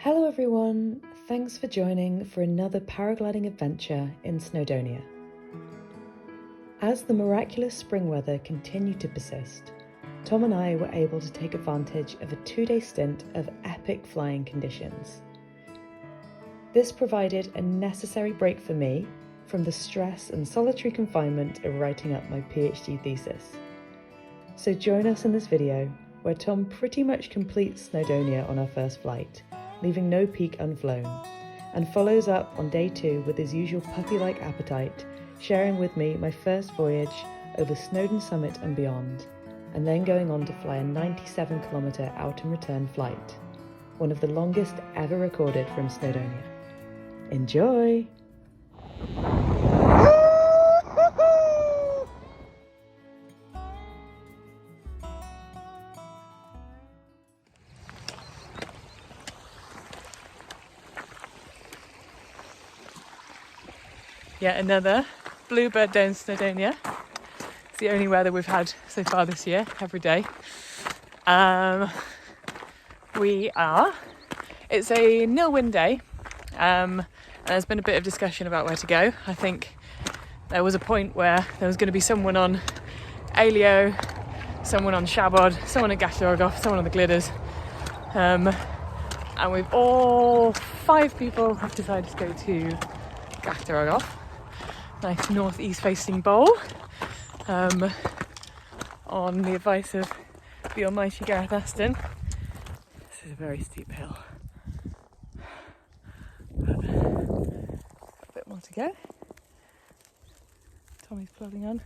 Hello everyone, thanks for joining for another paragliding adventure in Snowdonia. As the miraculous spring weather continued to persist, Tom and I were able to take advantage of a 2-day stint of epic flying conditions. This provided a necessary break for me from the stress and solitary confinement of writing up my PhD thesis. So join us in this video where Tom pretty much completes Snowdonia on our first flight, leaving no peak unflown, and follows up on day 2 with his usual puppy-like appetite, sharing with me my first voyage over Snowdon summit and beyond, and then going on to fly a 97-kilometre out and return flight, one of the longest ever recorded from Snowdonia. Enjoy! Yet another bluebird day in Snowdonia. It's the only weather we've had so far this year, every day. It's a nil-wind day, and there's been a bit of discussion about where to go. I think there was a point where there was going to be someone on Aileo, someone on Shabod, someone at Gashlargoff, someone on the Glidders, and we've all 5 people have decided to go to Gashlargoff. Nice northeast facing bowl, on the advice of the almighty Gareth Aston. This is a very steep hill, but a bit more to go. Tommy's plodding on.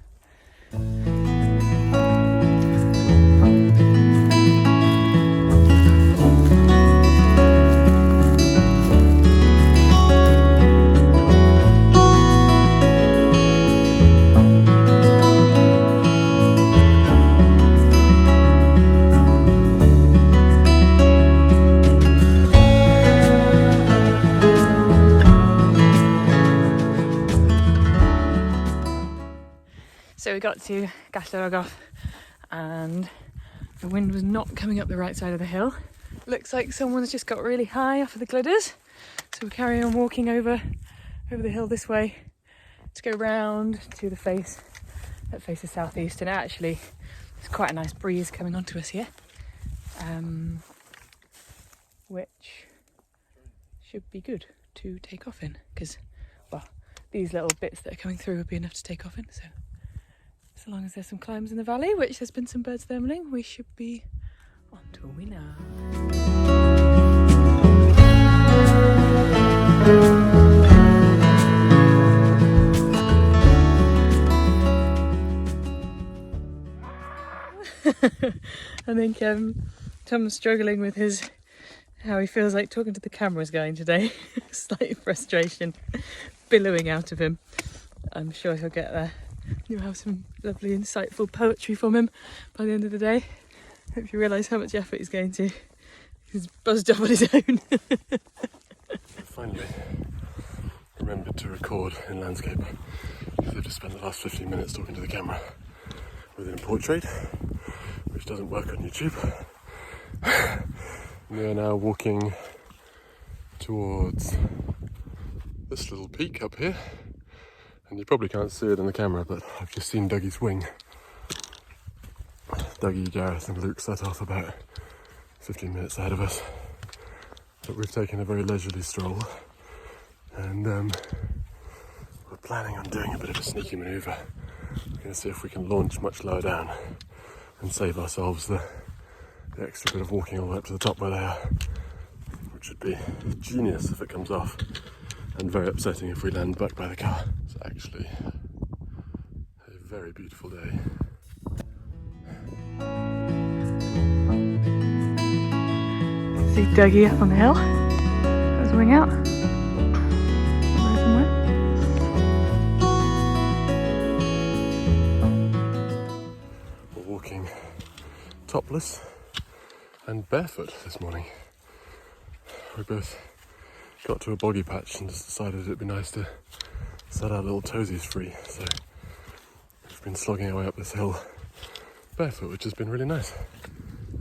So we got to Gashlargoff and the wind was not coming up the right side of the hill. Looks like someone's just got really high off of the Glidders. So we're carrying on walking over the hill this way to go round to the face that faces southeast, and actually there's quite a nice breeze coming onto us here, which should be good to take off in, because, well, these little bits that are coming through will be enough to take off in. So long as there's some climbs in the valley, which there's been some birds thermaling, we should be on to a winner. I think Tom's struggling with how he feels like talking to the camera is going today. Slight frustration billowing out of him. I'm sure he'll get there. You'll have some lovely insightful poetry from him by the end of the day. Hope you realise how much effort he's going to. He's buzzed off on his own. Finally remembered to record in landscape, because I've just spent the last 15 minutes talking to the camera within portrait, which doesn't work on YouTube. We are now walking towards this little peak up here. And you probably can't see it in the camera, but I've just seen Dougie's wing. Dougie, Gareth and Luke set off about 15 minutes ahead of us. But we've taken a very leisurely stroll, and we're planning on doing a bit of a sneaky manoeuvre. We're going to see if we can launch much lower down and save ourselves the extra bit of walking all the way up to the top where they are, which would be genius if it comes off, and very upsetting if we land back by the car. It's actually a very beautiful day. See Dougie up on the hill. Got his wing out. Somewhere. We're walking topless and barefoot this morning. We both got to a boggy patch and just decided it'd be nice to set our little toesies free, so we've been slogging our way up this hill barefoot, which has been really nice.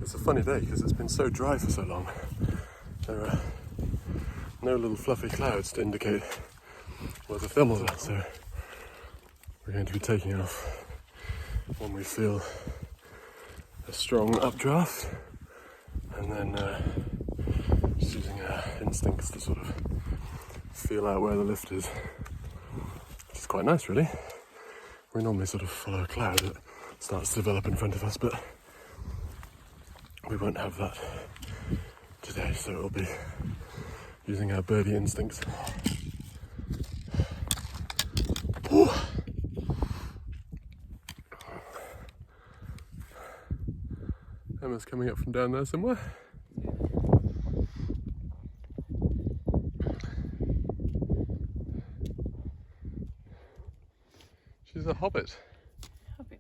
It's a funny day because it's been so dry for so long. There are no little fluffy clouds to indicate where the thermals are, so we're going to be taking off when we feel a strong updraft, and then just using our instincts to sort of feel out where the lift is, which is quite nice really. We normally sort of follow a cloud that starts to develop in front of us, but we won't have that today, so it'll be using our birdie instincts. Ooh. Emma's coming up from down there somewhere. She's a hobbit. Hobbit.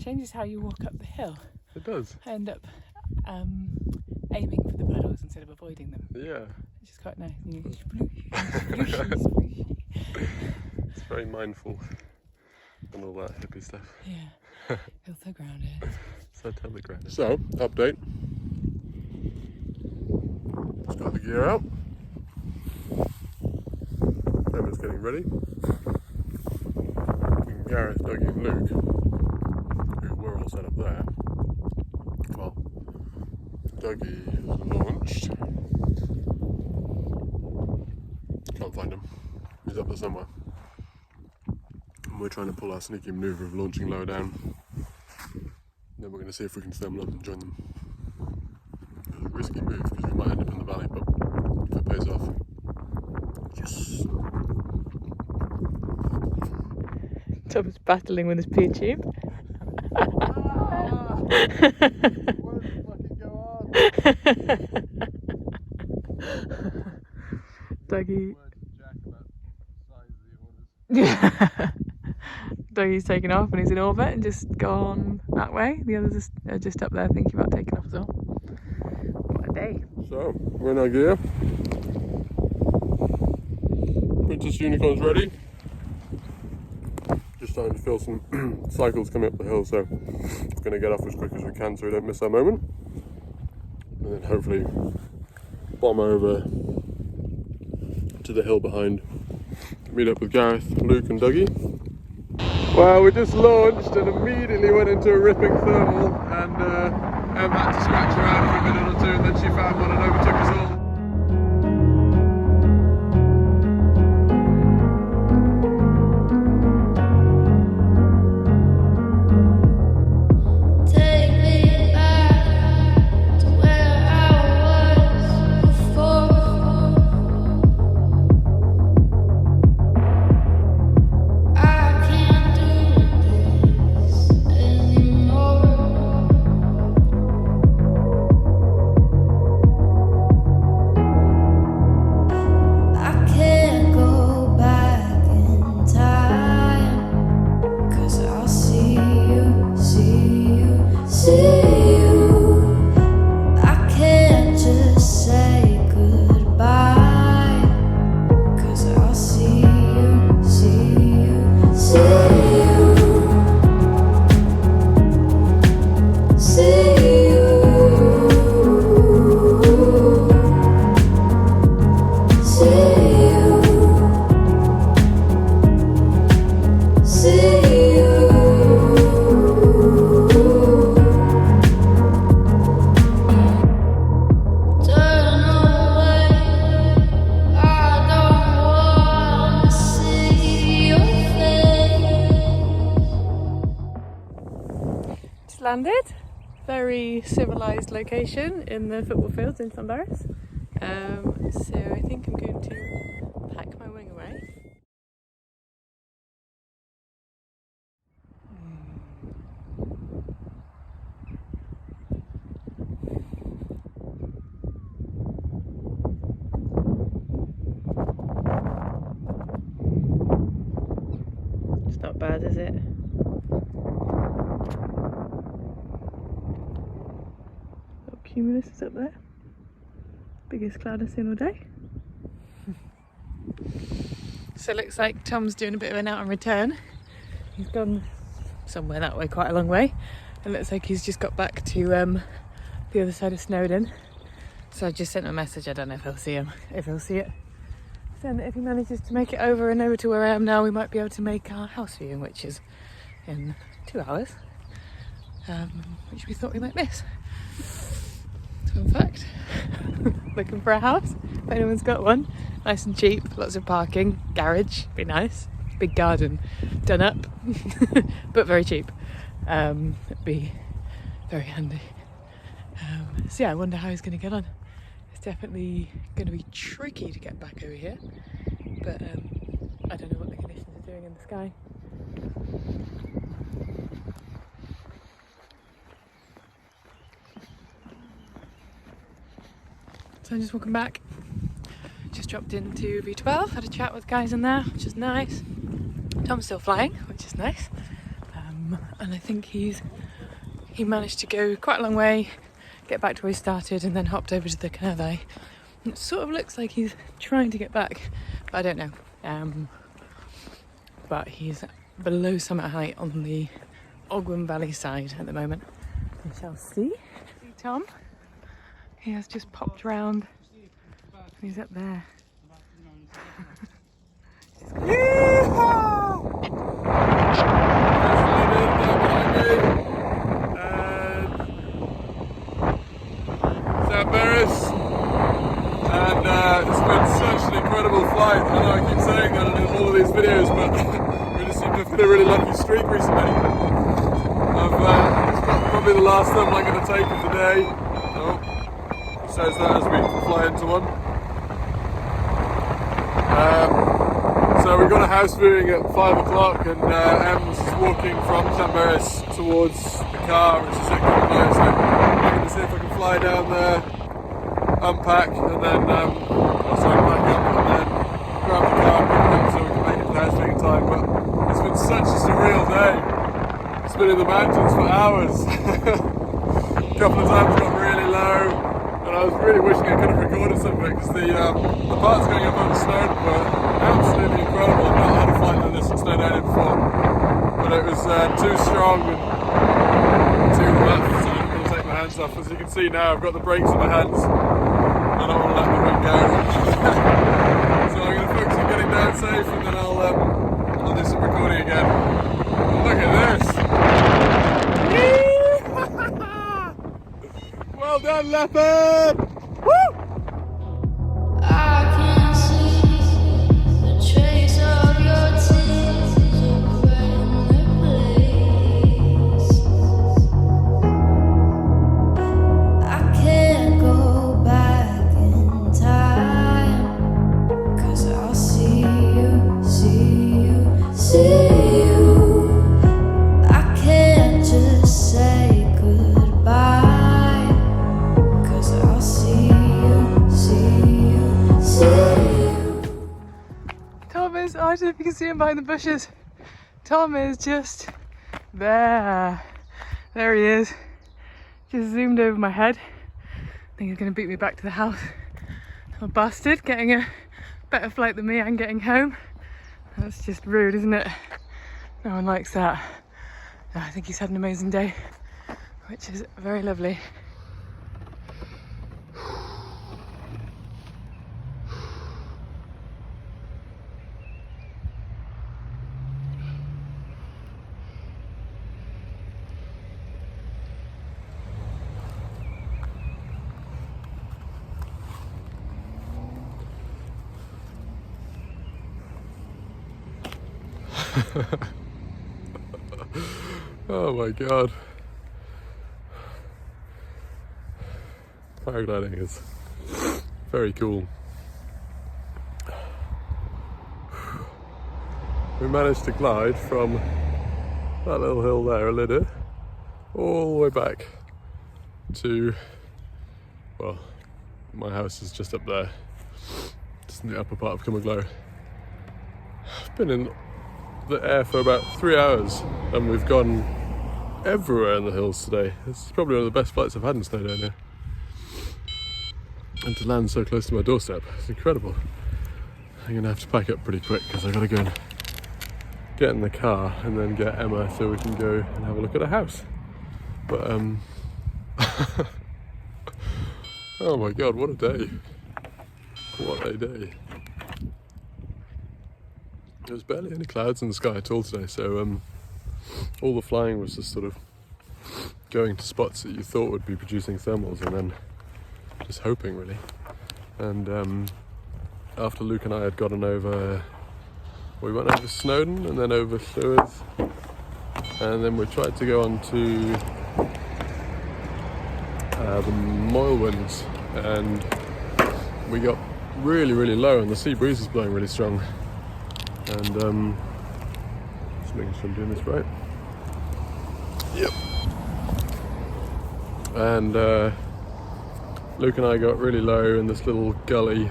Changes how you walk up the hill. It does. I end up aiming for the puddles instead of avoiding them. Yeah. Which is quite nice. It's very mindful and all that hippie stuff. Yeah. Feel so grounded. So totally grounded. So, update. Just got the gear out. Emma's getting ready. And Gareth, Dougie and Luke, who were all set up there. Well, Dougie is launched. Can't find him. He's up there somewhere. And we're trying to pull our sneaky manoeuvre of launching lower down. Then we're going to see if we can stem up and join them. It's a risky move because we might end up in the valley, but if it pays off. Yes! Tom's battling with his pea tube. Where did it fucking go on? Dougie. Jack about the size of the orders. Yeah. Dougie's taken off and he's in orbit and just gone that way. The others are just up there thinking about taking off as well. What a day. So, we're in our gear. Princess Unicorn's ready. Just starting to feel some cycles coming up the hill, so we're going to get off as quick as we can so we don't miss our moment. And then hopefully bomb over to the hill behind. Meet up with Gareth, Luke and Dougie. Well, we just launched and immediately went into a ripping thermal, and Emma had to scratch around for a minute or two, and then she found one and overtook us all. Landed. Very civilised location in the football fields in Llanberis. So I think I'm going to pack my wing away. It's not bad, is it? Cumulus is up there. Biggest cloud I've seen all day. So it looks like Tom's doing a bit of an out and return. He's gone somewhere that way, quite a long way. It looks like he's just got back to the other side of Snowdon. So I just sent him a message. I don't know if he'll see it. Saying that if he manages to make it over and over to where I am now, we might be able to make our house viewing, which is in 2 hours, which we thought we might miss. So in fact, looking for a house, if anyone's got one, nice and cheap, lots of parking, garage, be nice, big garden, done up, but very cheap. It'd be very handy. So yeah, I wonder how he's going to get on. It's definitely going to be tricky to get back over here, but I don't know what the conditions are doing in the sky. So I'm just walking back. Just dropped into V12, had a chat with guys in there, which is nice. Tom's still flying, which is nice. And I think he managed to go quite a long way, get back to where he started, and then hopped over to the Canary. It sort of looks like he's trying to get back, but I don't know. But he's below summit height on the Ogwen Valley side at the moment. We shall see. Tom, he has just popped round. He's up there. And it's been such an incredible flight. I know I keep saying that in all of these videos, but we just seem to have hit a really lucky streak recently. It's probably the last time I'm going to take of the day. Oh, says that as we fly into one. So we've got a house viewing at 5 o'clock, and Em's walking from Llanberis towards the car, which is at Cumberland. So I'm going to see if I can fly down there, unpack, and then also back up, and then grab the car and pick it up so we can make it to the house viewing time. But it's been such a surreal day. It's been in the mountains for hours. A couple of times got really low. And I was really wishing I could have recorded some of it, because the parts going up over Snowdon were absolutely incredible. I've not had a flight like this in Snowdonia before, but it was too strong and too rough, so I'm going to take my hands off. As you can see now, I've got the brakes in my hands. I don't want to let the wing go. So I'm going to focus on getting down safe, and then I'll do some recording again. But look at this! Well done, Leopard! Woo! I can see the trace of your tears in the place. I can't go back in time, 'cause I'll see you, see you, see you. I can't just say goodbye. Tom is, I don't know if you can see him behind the bushes. Tom is just there. There he is. Just zoomed over my head. I think he's going to beat me back to the house. I'm a bastard, getting a better flight than me and getting home. That's just rude, isn't it? No one likes that. No, I think he's had an amazing day, which is very lovely. Oh my god. Paragliding is very cool. We managed to glide from that little hill there, Lydda, all the way back to, well, my house is just up there, just in the upper part of Cumberland. I've been in the air for about 3 hours, and we've gone everywhere in the hills today. This is probably one of the best flights I've had in Snowdonia. And to land so close to my doorstep, it's incredible. I'm gonna have to pack up pretty quick because I've got to go and get in the car and then get Emma so we can go and have a look at a house. But Oh my god, what a day. What a day. There's barely any clouds in the sky at all today, so all the flying was just sort of going to spots that you thought would be producing thermals and then just hoping really. And after Luke and I had gotten over, we went over Snowdon and then over Suez, and then we tried to go on to the Moylwinds, and we got really low and the sea breeze was blowing really strong. And just making sure I'm doing this right. Yep. And Luke and I got really low in this little gully,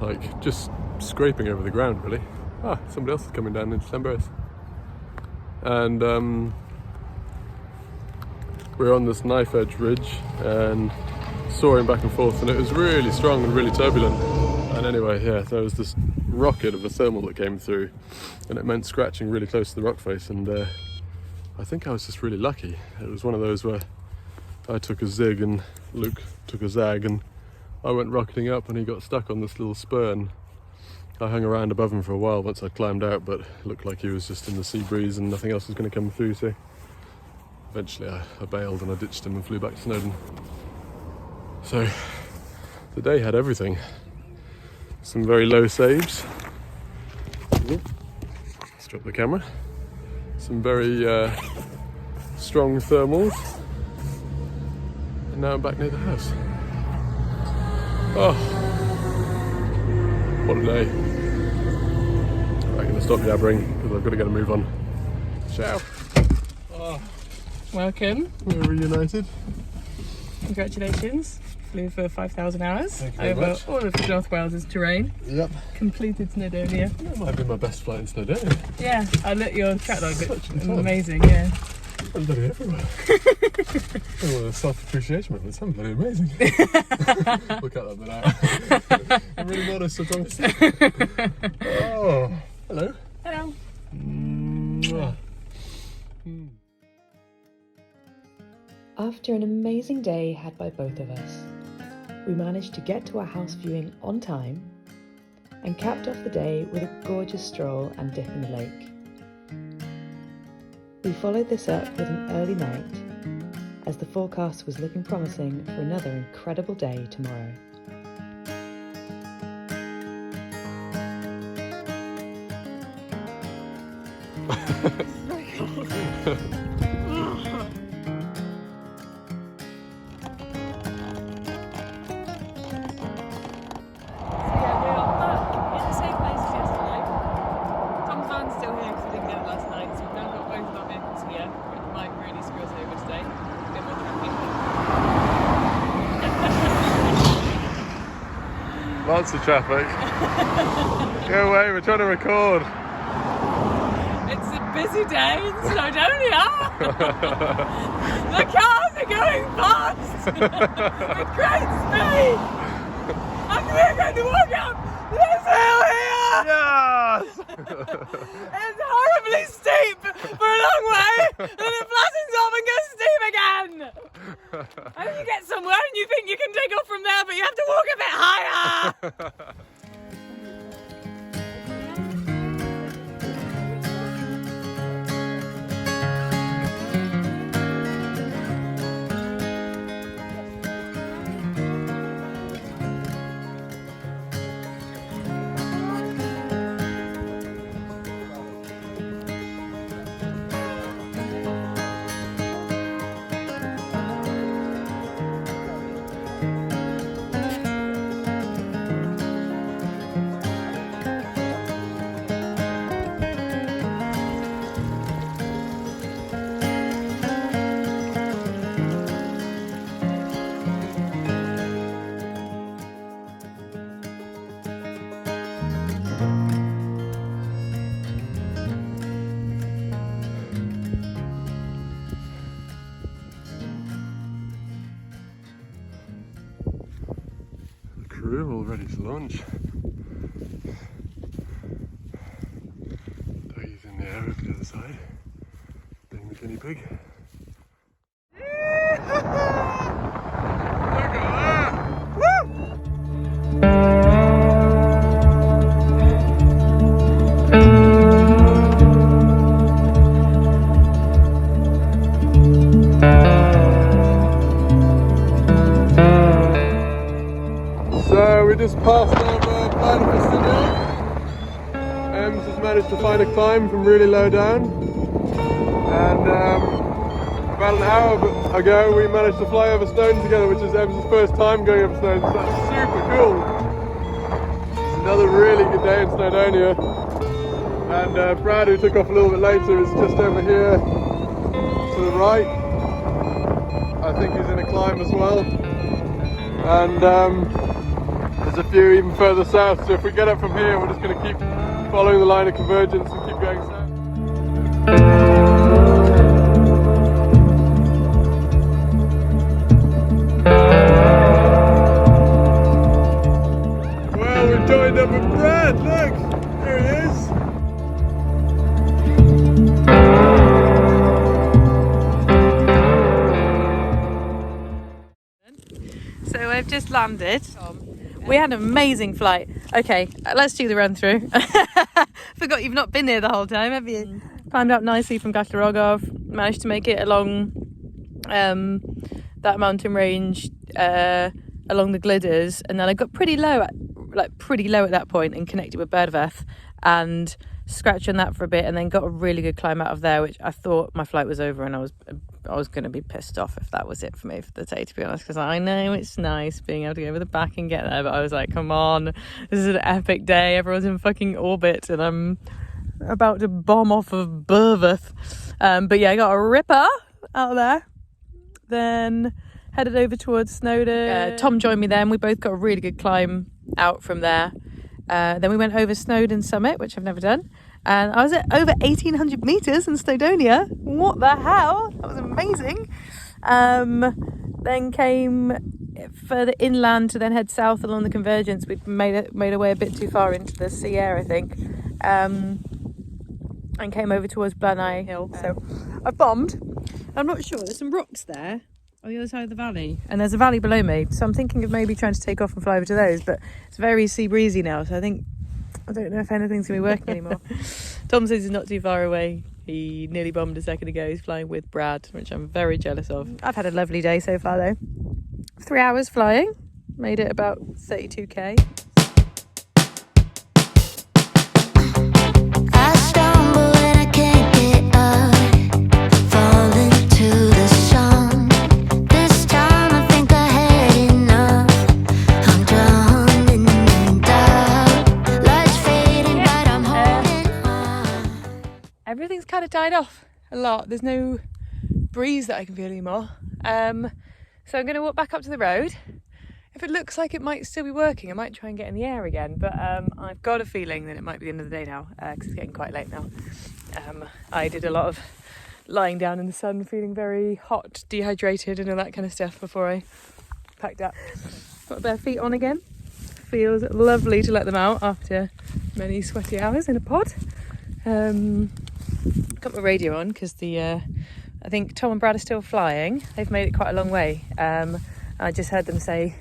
like just scraping over the ground really. Ah, somebody else is coming down into Sambers. And we were on this knife edge ridge and soaring back and forth, and it was really strong and really turbulent. And anyway, yeah, there was this rocket of a thermal that came through, and it meant scratching really close to the rock face, and I think I was just really lucky. It was one of those where I took a zig and Luke took a zag, and I went rocketing up and he got stuck on this little spur, and I hung around above him for a while once I climbed out, but it looked like he was just in the sea breeze and nothing else was going to come through, so eventually I bailed and I ditched him and flew back to Snowdon. So the day had everything. Some very low saves. Let's drop the camera. Some very strong thermals. And now I'm back near the house. Oh, what a day. I'm going to stop yabbering because I've got to get a move on. Ciao. Oh, Welcome. we're reunited. Congratulations. Flew for 5,000 hours Thank you very over much. all of North Wales's terrain. Yep. Completed Snowdonia. That might have been my best flight in Snowdonia. Yeah, I looked at your track log. Such It's fun. amazing, yeah. I'm bloody everywhere. Oh, a self-appreciation moment. It's bloody amazing. We'll cut that bit out. I'm really modest, I promise. Oh, hello. Hello. Mwah. After an amazing day had by both of us, we managed to get to our house viewing on time and capped off the day with a gorgeous stroll and dip in the lake. We followed this up with an early night, as the forecast was looking promising for another incredible day tomorrow. Lots of traffic. Go away, we're trying to record. It's a busy day in Snowdonia. The cars are going past with great speed. And we're going to walk up this hill here. Yes! It's horribly steep for a long way, and it flattens off and goes steep again. And you get somewhere and you think you can take off from there, but you have to walk a bit higher. Crew all ready to launch. Doggy's in the air over the other side, being the guinea pig. Look at that! managed to find a climb from really low down, and about an hour ago we managed to fly over Snowdon together, which is Em's first time going over Snowdon, so that's super cool. It's another really good day in Snowdonia, and Brad, who took off a little bit later, is just over here to the right. I think he's in a climb as well, and there's a few even further south, so if we get up from here we're just going to keep following the line of convergence and keep going south. Well, we've joined up with Brad, look! There he is! So I've just landed. We had an amazing flight. Okay, let's do the run through. Forgot you've not been here the whole time, have you? Climbed up nicely from Rogov, managed to make it along that mountain range along the Gliders, and then I got pretty low at that point and connected with Berdveth and scratched on that for a bit, and then got a really good climb out of there, which I thought my flight was over, and I was going to be pissed off if that was it for me for the day, to be honest, because I know it's nice being able to go over the back and get there, but I was like, come on, this is an epic day, everyone's in fucking orbit and I'm about to bomb off of Berdveth. But yeah, I got a ripper out of there, then headed over towards Snowdon. Tom joined me there and we both got a really good climb out from there. Then we went over Snowdon summit, which I've never done, and I was at over 1,800 meters in Snowdonia. What the hell? That was amazing. Then came further inland to then head south along the convergence. We'd made our way a bit too far into the sea air, I think, and came over towards Blanai Hill. So I bombed. I'm not sure. There's some rocks there on the other side of the valley, and there's a valley below me, so I'm thinking of maybe trying to take off and fly over to those, but it's very sea breezy now, so I don't know if anything's gonna be working anymore. Tom says he's not too far away. He nearly bombed a second ago. He's flying with Brad, which I'm very jealous of. I've had a lovely day so far though. 3 hours flying, made it about 32k. Everything's kind of died off a lot. There's no breeze that I can feel anymore. So I'm going to walk back up to the road. If it looks like it might still be working, I might try and get in the air again. But I've got a feeling that it might be the end of the day now, because it's getting quite late now. I did a lot of lying down in the sun, feeling very hot, dehydrated and all that kind of stuff before I packed up. Got bare feet on again. Feels lovely to let them out after many sweaty hours in a pod. Got my radio on because I think Tom and Brad are still flying. They've made it quite a long way. I just heard them say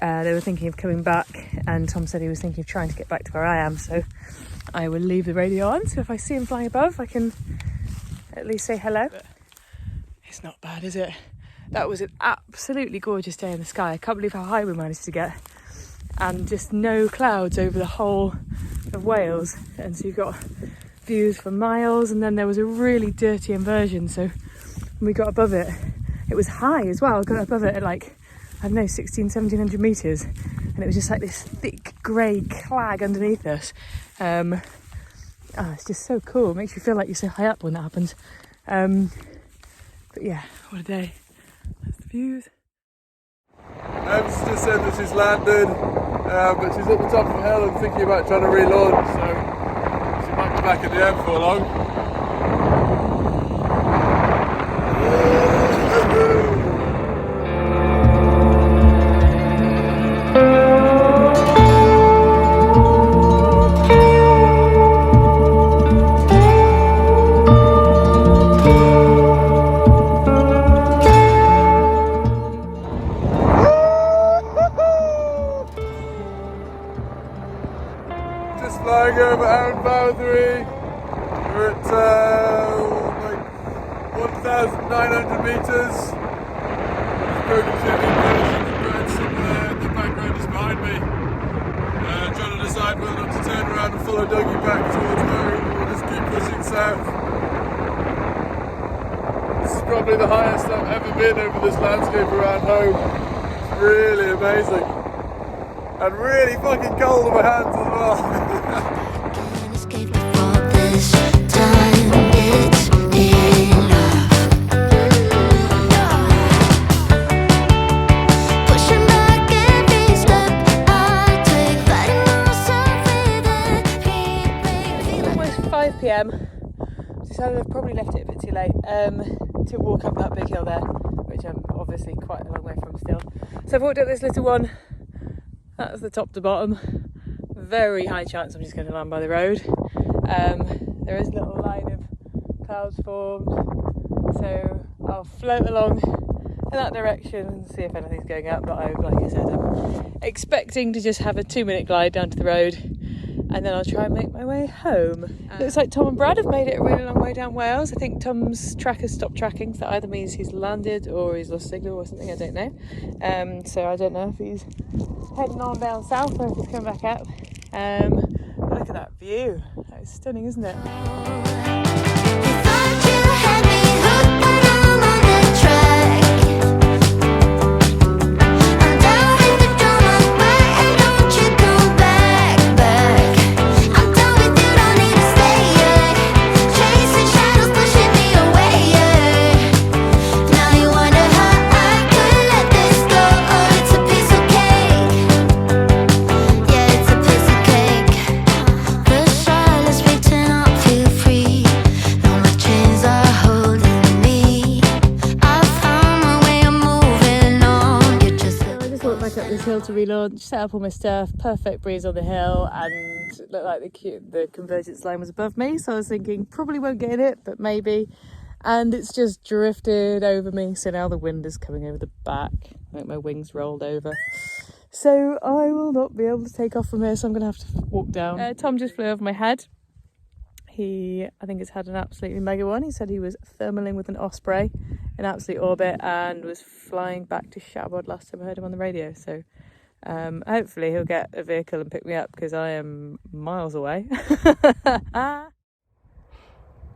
they were thinking of coming back, and Tom said he was thinking of trying to get back to where I am, so I will leave the radio on, so if I see him flying above I can at least say hello. But it's not bad, is it? That was an absolutely gorgeous day in the sky. I can't believe how high we managed to get, and just no clouds over the whole of Wales, and so you've got views for miles. And then there was a really dirty inversion, so when we got above it, it was high as well. I got above it at like, I don't know, 1,700 meters, and it was just like this thick grey clag underneath us. It's just so cool. It makes you feel like you're so high up when that happens. But yeah, what a day. That's the views. Em's just said that she's landed, but she's at the top of the hill and thinking about trying to relaunch, so she might be back in the air before long. Just flying over Aaron Boundary. We're at like 1,900 metres. Spoken to the birds in the background just behind me. Trying to decide whether or not to turn around and follow Dougie back towards where zoom in over this landscape around home. It's really amazing. And really fucking cold on my hands as well. Can't escape from this time. It's enough. Pushing back every step I take, fighting myself with a heat. Almost 5 p.m. Decided I've probably left it a bit too late to walk up that big hill there, which I'm obviously quite a long way from still. So I've walked up this little one. That's the top to bottom. Very high chance I'm just going to land by the road. There is a little line of clouds formed, so I'll float along in that direction and see if anything's going up. But like I said, I'm expecting to just have a 2-minute glide down to the road, and then I'll try and make my way home. Looks like Tom and Brad have made it a really long way down Wales. I think Tom's tracker stopped tracking, so that either means he's landed or he's lost signal or something, I don't know. So I don't know if he's heading on down south or if he's coming back up. But look at that view. That is stunning, isn't it? Thought you had me hooked, but I'm on the track. I'm down with the drama, why and don't you come back? I'm done with you, don't need to stay. Chasing shadows, pushing me away. Now you wonder how I could let this go. Oh, it's a piece of cake. Yeah, it's a piece of cake. The silence reaching out, feel free. No more chains are holding me. I found my way, I'm moving on. You just I just walked back up this hill to relaunch, set up all my stuff, perfect breeze on the hill, and it looked like the convergence line was above me, so I was thinking probably won't get in it, but maybe. And it's just drifted over me, so now the wind is coming over the back. I think my wings rolled over. So I will not be able to take off from here, so I'm going to have to walk down. Tom just flew over my head. He, I think, has had an absolutely mega one. He said he was thermaling with an osprey in absolute orbit and was flying back to Shabod last time I heard him on the radio. So hopefully he'll get a vehicle and pick me up because I am miles away.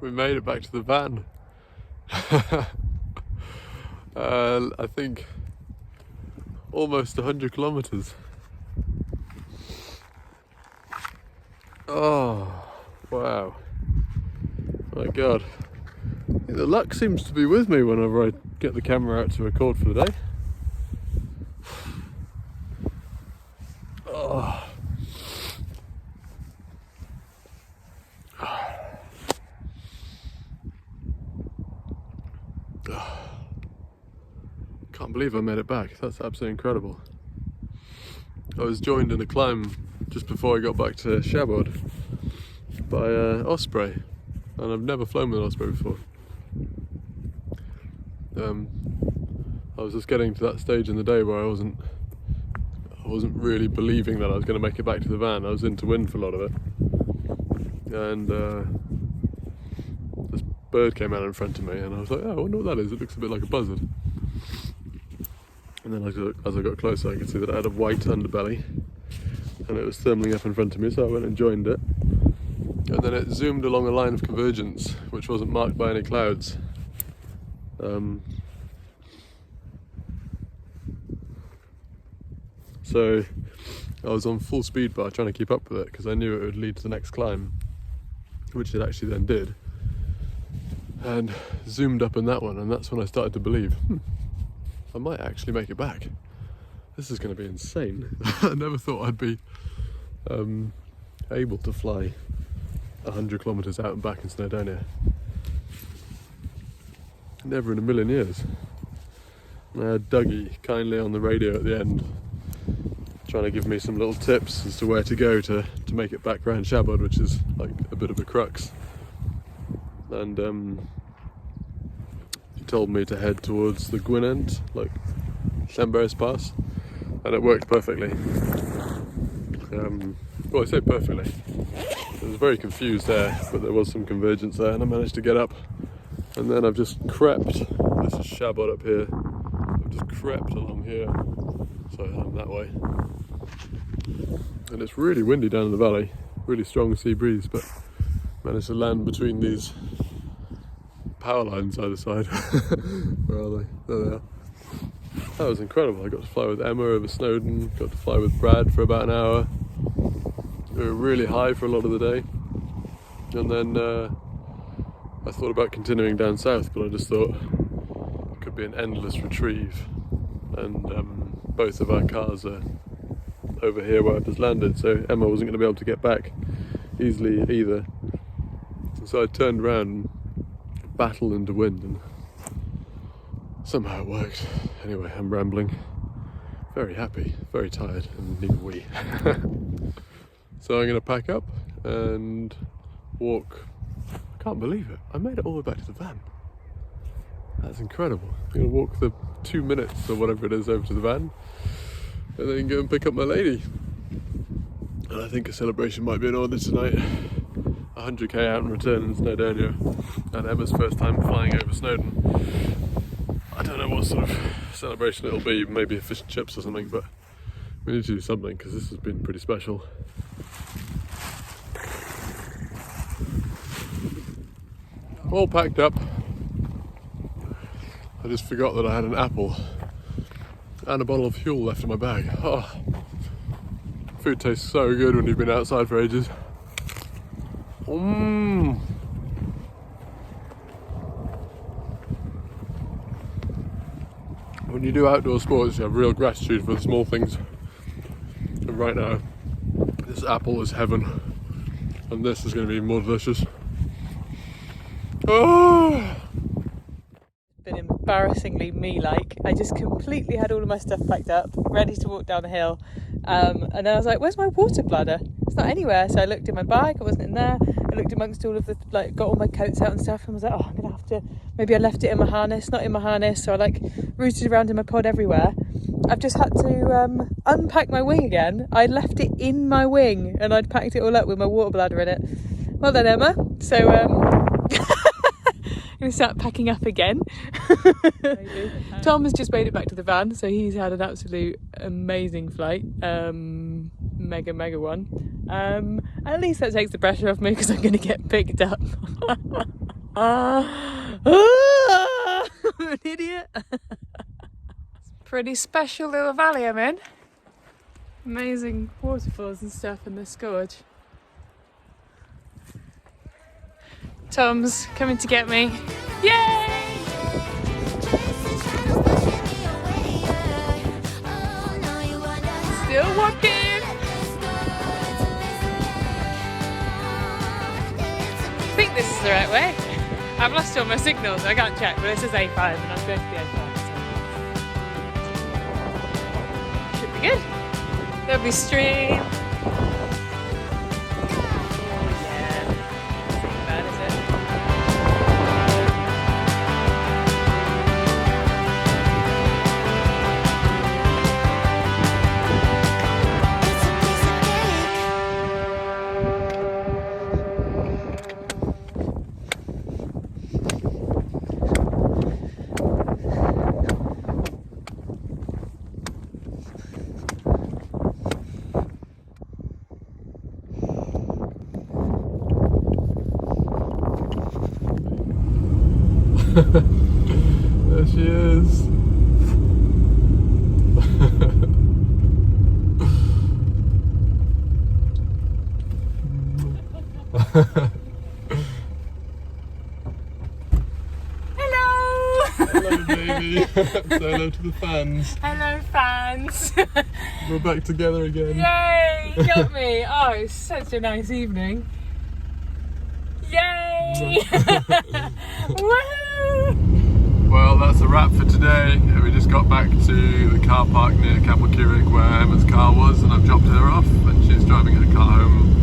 We made it back to the van. I think almost 100 kilometers. Oh, wow. My God. The luck seems to be with me whenever I get the camera out to record for the day. Oh. Can't believe I made it back. That's absolutely incredible. I was joined in a climb just before I got back to Shabod by an osprey, and I've never flown with an osprey before. I was just getting to that stage in the day where I wasn't really believing that I was going to make it back to the van. I was in to win for a lot of it, and this bird came out in front of me, and I was like, oh, I wonder what that is. It looks a bit like a buzzard. And then as I got closer, I could see that it had a white underbelly, and it was thermaling up in front of me, so I went and joined it. And then it zoomed along a line of convergence, which wasn't marked by any clouds. So I was on full speed bar trying to keep up with it because I knew it would lead to the next climb, which it actually then did, and zoomed up in that one, and that's when I started to believe, I might actually make it back. This is going to be insane. I never thought I'd be able to fly 100 kilometers out and back in Snowdonia. Never in a million years. And I had Dougie kindly on the radio at the end, trying to give me some little tips as to where to go to make it back round Shabod, which is like a bit of a crux. And he told me to head towards the Gwynant, like Llanberis Pass, and it worked perfectly. Well, I say perfectly. I was very confused there, but there was some convergence there, and I managed to get up. And then I've just crept. This is Shabod up here. I've just crept along here, so I'm that way. And it's really windy down in the valley, really strong sea breeze, but managed to land between these power lines either side. Where are they? There they are. That was incredible. I got to fly with Emma over Snowdon, got to fly with Brad for about an hour. We were really high for a lot of the day. And then I thought about continuing down south, but I just thought it could be an endless retrieve. And both of our cars are over here where I've just landed, so Emma wasn't going to be able to get back easily either. So I turned around and battled into wind, and somehow it worked. Anyway, I'm rambling. Very happy, very tired, and need a wee. So I'm going to pack up and walk. I can't believe it. I made it all the way back to the van. That's incredible. I'm going to walk the 2 minutes or whatever it is over to the van, and then go and pick up my lady. And I think a celebration might be in order tonight. 100k out and return in Snowdonia, and Emma's first time flying over Snowdon. I don't know what sort of celebration it'll be, maybe a fish and chips or something, but we need to do something because this has been pretty special. All packed up. I just forgot that I had an apple and a bottle of fuel left in my bag. Oh, food tastes so good when you've been outside for ages. When you do outdoor sports, you have real gratitude for the small things. And right now, this apple is heaven, and this is going to be more delicious. Oh! Been embarrassingly me-like. I just completely had all of my stuff packed up, ready to walk down the hill, and then I was like, where's my water bladder? It's not anywhere. So I looked in my bag, it wasn't in there. I looked amongst all of the, like, got all my coats out and stuff, and was like, oh, I'm gonna have to, maybe I left it in my harness, not in my harness. So I like rooted around in my pod everywhere. I've just had to unpack my wing again. I left it in my wing and I'd packed it all up with my water bladder in it. Well done, Emma. So I'm going to start packing up again. Tom has just made it back to the van, so he's had an absolute amazing flight. Mega one. And at least that takes the pressure off me because I'm going to get picked up. I'm an idiot. Pretty special little valley I'm in. Amazing waterfalls and stuff in this gorge. Tom's coming to get me. Yay! Still walking. I think this is the right way. I've lost all my signals, I can't check, but this is A5 and I'm going to the A5. So. Should be good. Lovely stream. There she is. Hello! Hello, baby. Say hello to the fans. Hello, fans. We're back together again. Yay! You got me. Oh, it's such a nice evening. Yay! Woohoo! Well, that's a wrap for today. We just got back to the car park near Capelcurig where Emma's car was, and I've dropped her off and she's driving her car home.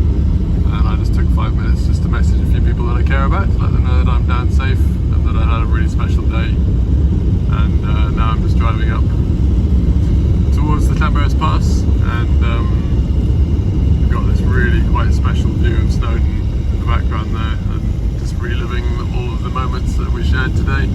And I just took 5 minutes just to message a few people that I care about to let them know that I'm down safe and that I had a really special day. And now I'm just driving up towards the Clamberes Pass, and we've got this really quite special view of Snowdon in the background there, and just reliving all of the moments that we shared today.